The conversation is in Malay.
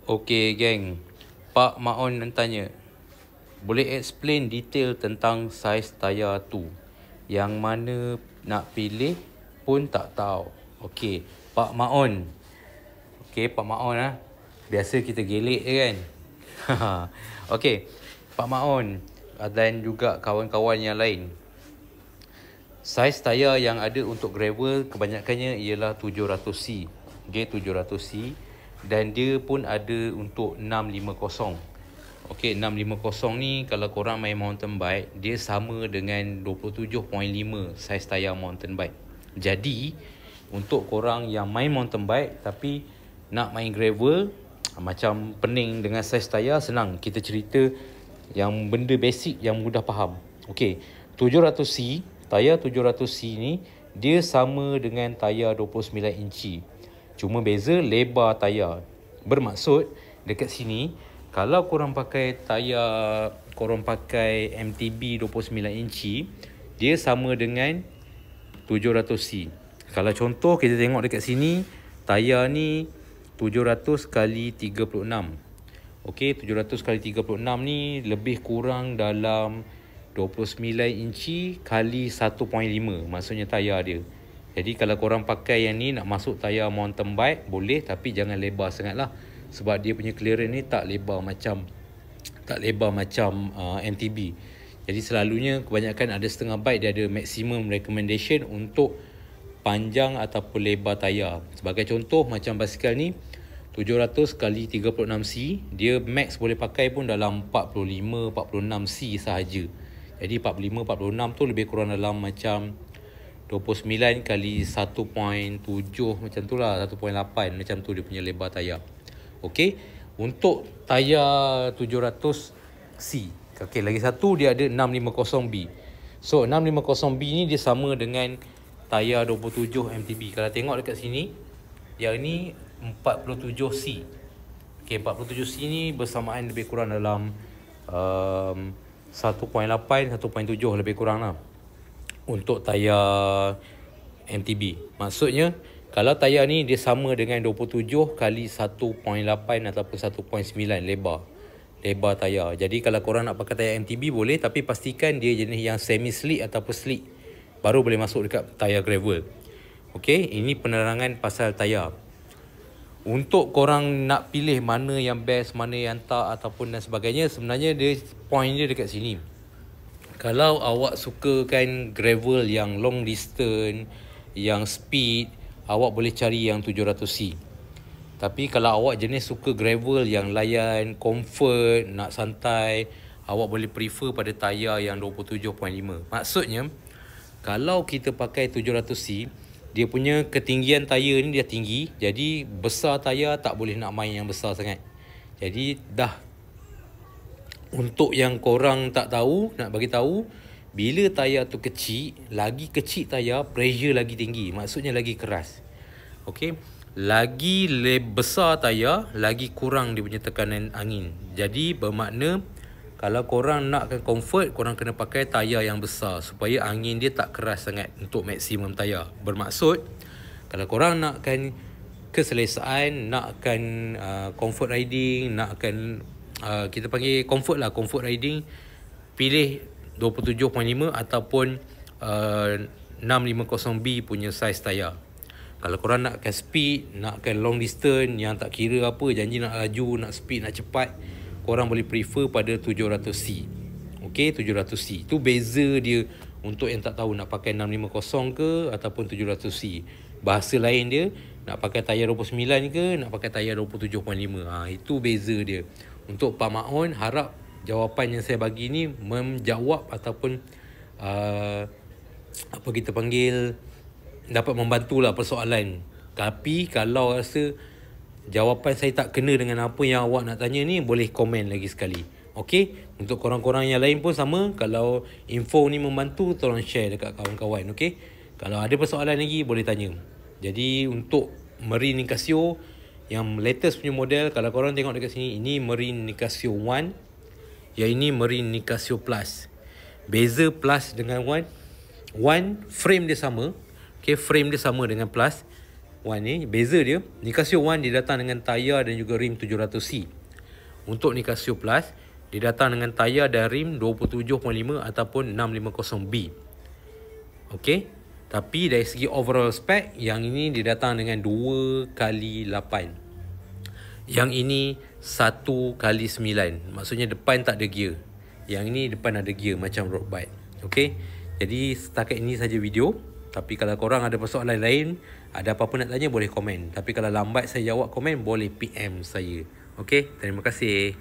Okey geng, Pak Maon nak tanya, boleh explain detail tentang saiz tayar tu? Yang mana nak pilih pun tak tahu. Okey, Pak Maon. Okey, Pak Maon biasa kita gelek je kan. Okey, Pak Maon dan juga kawan-kawan yang lain. Saiz tayar yang ada untuk gravel kebanyakannya ialah 700C. Okey, 700C. Dan dia pun ada untuk 650. Okey, 650 ni kalau korang main mountain bike, dia sama dengan 27.5 saiz tayar mountain bike. Jadi, untuk korang yang main mountain bike tapi nak main gravel, macam pening dengan saiz tayar, senang. Kita cerita yang benda basic yang mudah faham. Okey, 700C, tayar 700C ni dia sama dengan tayar 29 inci. Cuma beza lebar tayar. Bermaksud dekat sini, kalau korang pakai tayar, korang pakai MTB 29 inci, dia sama dengan 700C. Kalau contoh kita tengok dekat sini, tayar ni 700 kali 36. Okey, 700 kali 36 ni lebih kurang dalam 29 inci kali 1.5. Maksudnya tayar dia. Jadi kalau korang pakai yang ni nak masuk tayar mountain bike boleh, tapi jangan lebar sangat lah. Sebab dia punya clearance ni tak lebar macam MTB. Jadi selalunya kebanyakan ada setengah bike dia ada maximum recommendation untuk panjang ataupun lebar tayar. Sebagai contoh macam basikal ni 700 kali 36C, dia max boleh pakai pun dalam 45-46C sahaja. Jadi 45-46 tu lebih kurang dalam macam 29 kali 1.7 macam tu lah, 1.8 macam tu dia punya lebar tayar. Okey, untuk tayar 700C. Okey, lagi satu dia ada 650B. So 650B ni dia sama dengan tayar 27 MTB. Kalau tengok dekat sini, yang ni 47C. Okey, 47C ni bersamaan lebih kurang dalam 1.8 1.7 lebih kurang lah untuk tayar MTB. Maksudnya kalau tayar ni dia sama dengan 27 kali 1.8 ataupun 1.9 lebar tayar. Jadi kalau korang nak pakai tayar MTB boleh, tapi pastikan dia jenis yang semi slick ataupun slick, baru boleh masuk dekat tayar gravel. Okey, ini penerangan pasal tayar. Untuk korang nak pilih mana yang best, mana yang tak ataupun dan sebagainya, sebenarnya dia point dia dekat sini. Kalau awak sukakan gravel yang long distance, yang speed, awak boleh cari yang 700C. Tapi kalau awak jenis suka gravel yang layan, comfort, nak santai, awak boleh prefer pada tayar yang 27.5. Maksudnya, kalau kita pakai 700C, dia punya ketinggian tayar ni dia tinggi, jadi besar tayar tak boleh nak main yang besar sangat. Jadi dah, untuk yang korang tak tahu, nak bagi tahu, bila tayar tu kecil, lagi kecil tayar, pressure lagi tinggi, maksudnya lagi keras. Okey, lagi besar tayar, lagi kurang dia punya tekanan angin. Jadi bermakna kalau korang nakkan comfort, korang kena pakai tayar yang besar supaya angin dia tak keras sangat untuk maksimum tayar. Bermaksud kalau korang nakkan keselesaan, nakkan comfort riding, nakkan kita panggil comfort lah, comfort riding, pilih 27.5 ataupun 650B punya saiz tayar. Kalau korang nakkan speed, nakkan long distance yang tak kira apa, janji nak laju, nak speed, nak cepat, korang boleh prefer pada 700C. Okey, 700C. Tu beza dia untuk yang tak tahu nak pakai 650 ke ataupun 700C. Bahasa lain dia, nak pakai tayar 29 ke, nak pakai tayar 27.5. Itu beza dia. Untuk Pak Maon, harap jawapan yang saya bagi ni menjawab ataupun apa kita panggil, dapat membantulah persoalan. Tapi kalau rasa jawapan saya tak kena dengan apa yang awak nak tanya ni, boleh komen lagi sekali. Okey, untuk korang-korang yang lain pun sama. Kalau info ni membantu, tolong share dekat kawan-kawan. Okey, kalau ada persoalan lagi boleh tanya. Jadi untuk Marine Nicasio yang latest punya model, kalau korang tengok dekat sini, ini Marine Nicasio 1, yang ini Marine Nicasio Plus. Beza Plus dengan 1, frame dia sama. Okay, frame dia sama dengan Plus, One ni, beza dia, ni Casio One dia datang dengan tayar dan juga rim 700C. Untuk ni Casio Plus, dia datang dengan tayar dan rim 27.5 ataupun 650B. Okey. Tapi dari segi overall spec, yang ini dia datang dengan 2x8. Yang ini 1x9. Maksudnya depan tak ada gear. Yang ini depan ada gear macam road bike. Okey. Jadi setakat ini saja video. Tapi kalau korang ada persoalan lain, ada apa-apa nak tanya boleh komen. Tapi kalau lambat saya jawab komen, boleh PM saya. Okey, terima kasih.